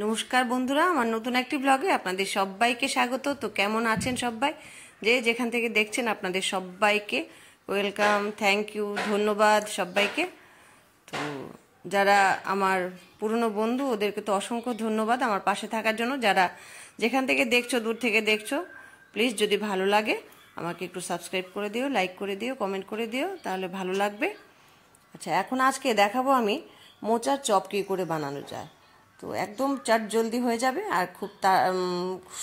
নমস্কার বন্ধুরা, আমার নতুন একটি ব্লগে আপনাদের সবাইকে স্বাগত। তো কেমন আছেন সবাই? যে যেখান থেকে দেখছেন আপনাদের সবাইকে ওয়েলকাম, থ্যাংক ইউ, ধন্যবাদ সবাইকে। তো যারা আমার পুরনো বন্ধু ওদেরকে তো অসংখ্য ধন্যবাদ আমার পাশে থাকার জন্য। যারা যেখান থেকে দেখছো, দূর থেকে দেখছো, প্লিজ যদি ভালো লাগে আমাকে একটু সাবস্ক্রাইব করে দিও, লাইক করে দিও, কমেন্ট করে দিও, তাহলে ভালো লাগবে। আচ্ছা, এখন আজকে দেখাবো আমি মোচার চপ কী করে বানানো যায়। তো একদম চাট জলদি হয়ে যাবে আর খুব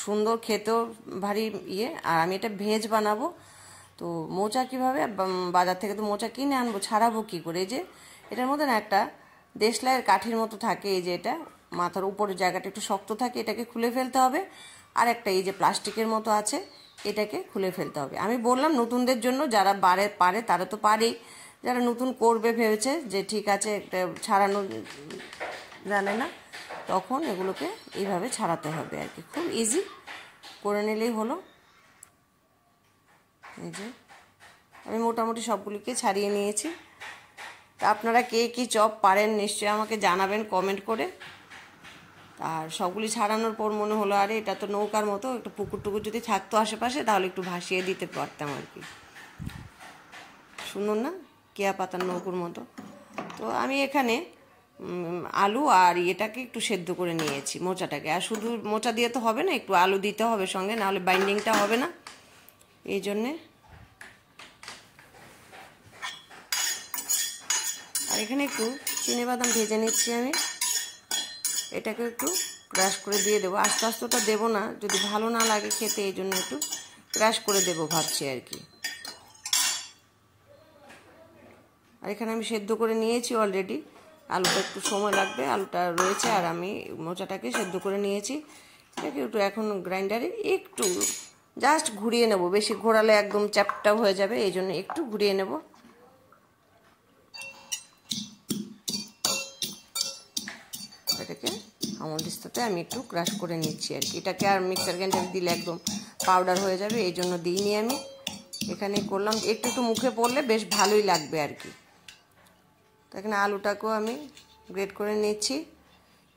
সুন্দর, খেতেও ভারী ইয়ে। আর আমি এটা ভেজ বানাবো। তো মোচা কীভাবে, বাজার থেকে তো মোচা কিনে আনবো, ছাড়াবো কী করে? এই যে এটার মধ্যে না একটা দেশলাইয়ের কাঠির মতো থাকে, এই যে এটা মাথার উপরের জায়গাটা একটু শক্ত থাকে, এটাকে খুলে ফেলতে হবে। আর একটা এই যে প্লাস্টিকের মতো আছে, এটাকে খুলে ফেলতে হবে। আমি বললাম নতুনদের জন্য, যারা পারে তারা তো পারেই, যারা নতুন করবে ভেবেছে যে ঠিক আছে একটা ছাড়ানো জানে না, তখন এগুলোকে এইভাবে ছাড়াতে হবে আর কি। খুব ইজি করে নিলেই হলো। এই যে আমি মোটামুটি সবগুলিকে ছাড়িয়ে নিয়েছি। তা আপনারা কে কী চপ পারেন নিশ্চয়ই আমাকে জানাবেন কমেন্ট করে। আর সবগুলি ছাড়ানোর পর মনে হলো আরে এটা তো নৌকার মতো, একটু পুকুর টুকুর যদি থাকতো আশেপাশে তাহলে একটু ভাসিয়ে দিতে পারতাম আর কি। সুন্দর না, কেয়া পাতার নৌকুর মতো। তো আমি এখানে আলু আর এটাকে একটু সেদ্ধ করে নিয়েছি, মোচাটাকে। আর শুধু মোচা দিয়ে তো হবে না, একটু আলু দিতে হবে সঙ্গে, নাহলে বাইন্ডিংটা হবে না। এই জন্যে আর এখানে একটু চিনিবাদাম ভেজে নিচ্ছি আমি। এটাকে একটু ক্রাশ করে দিয়ে দেবো। আস্তে আস্তে ওটা দেবো না, যদি ভালো না লাগে খেতে, এই জন্য একটু ক্রাশ করে দেবো ভাবছি আর কি। আর এখানে আমি সেদ্ধ করে নিয়েছি অলরেডি। আলুটা একটু সময় লাগবে, আলুটা রয়েছে। আর আমি মোচাটাকে সেদ্ধ করে নিয়েছি। এটাকে একটু এখন গ্রাইন্ডারে একটু জাস্ট ঘুরিয়ে নেব। বেশি ঘোরালে একদম চ্যাপটা হয়ে যাবে, এই জন্য একটু ঘুরিয়ে নেব। এটাকে আমল দিস্তাতে আমি একটু ক্রাশ করে নিচ্ছি আর কি। এটাকে আর মিক্সার গ্রাইন্ডারে দিলে একদম পাউডার হয়ে যাবে, এই জন্য দিইনি আমি। এখানে করলাম একটু একটু মুখে পড়লে বেশ ভালোই লাগবে আর কি। তো এখানে আলুটাকেও আমি গ্রেট করে নিচ্ছি।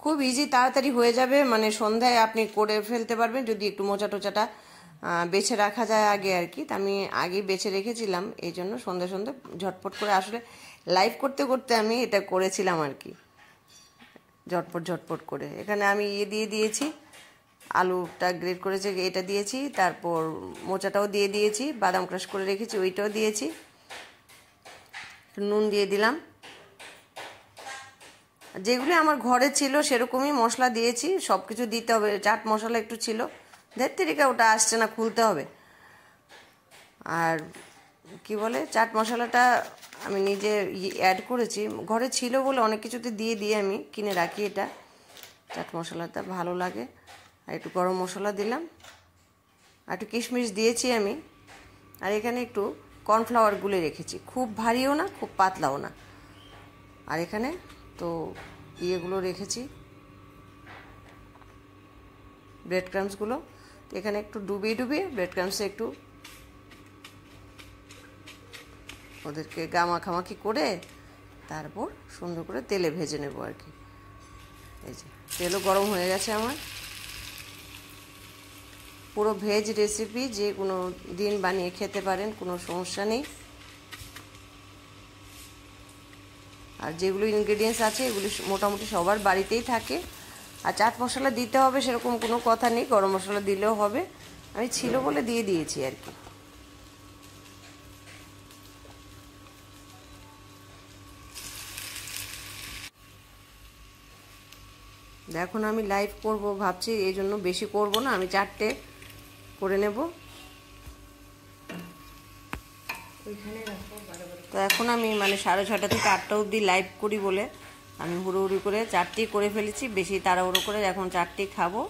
খুব ইজি, তাড়াতাড়ি হয়ে যাবে, মানে সন্ধ্যায় আপনি করে ফেলতে পারবেন যদি একটু মোচা টোচাটা বেছে রাখা যায় আগে আর কি। তা আমি আগেই বেছে রেখেছিলাম, এই জন্য সন্ধ্যে সন্ধ্যে ঝটপট করে, আসলে লাইভ করতে করতে আমি এটা করেছিলাম আর কি, ঝটপট ঝটপট করে। এখানে আমি দিয়ে দিয়েছি, আলুটা গ্রেট করেছে এটা দিয়েছি, তারপর মোচাটাও দিয়ে দিয়েছি, বাদাম ক্রাশ করে রেখেছি ওইটাও দিয়েছি, নুন দিয়ে দিলাম। যেগুলি আমার ঘরে ছিল সেরকমই মশলা দিয়েছি। সব কিছু দিতে হবে, চাট মশলা একটু ছিল, ধেত্তেরিকা ওটা আসছে না, খুলতে হবে। আর কি বলে, চাট মশলাটা আমি নিজে অ্যাড করেছি, ঘরে ছিল বলে অনেক কিছুতে দিয়ে আমি কিনে রাখি এটা। চাট মশলাটা ভালো লাগে। আর একটু গরম মশলা দিলাম, আর একটু কিশমিশ দিয়েছি আমি। আর এখানে একটু কর্নফ্লাওয়ার গুলে রেখেছি, খুব ভারীও না খুব পাতলাও না। আর এখানে তো ইয়েগুলো রেখেছি, ব্রেড ক্রাম্বসগুলো। তো এখানে একটু ডুবিয়ে ব্রেড ক্রাম্বসে একটু ওদেরকে গামাখামাখি করে তারপর সুন্দর করে তেলে ভেজে নেব আর কি। এই যে তেলও গরম হয়ে গেছে আমার। পুরো ভেজ রেসিপি, যে কোনো দিন বানিয়ে খেতে পারেন, কোনো সমস্যা নেই। আর যেগুলো ইনগ্রেডিয়েন্টস আছে এগুলি মোটামুটি সবার বাড়িতেই থাকে। আর চাট মশলা দিতে হবে সেরকম কোনো কথা নেই, গরম মশলা দিলেও হবে। আমি ছিল বলে দিয়েছি আর কি। এখন আমি লাইভ করব ভাবছি, এই জন্য বেশি করব না, আমি 4টে করে নেব। তো এখন আমি মানে 6:30 থেকে 8টা অবধি লাইভ করি বলে আমি হুড়োহুড়ি করে 4টেই করে ফেলেছি, বেশি তাড়াহুড়ো করে। এখন 4টেই খাবো।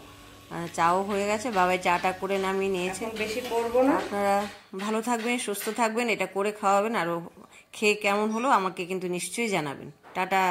চাও হয়ে গেছে, বাবাই চাটা করে নামিয়ে নিয়েছে। বেশি করবো না। আপনারা ভালো থাকবেন, সুস্থ থাকবেন, এটা করে খাওয়াবেন। আর খেয়ে কেমন হলো আমাকে কিন্তু নিশ্চয়ই জানাবেন। টাটা।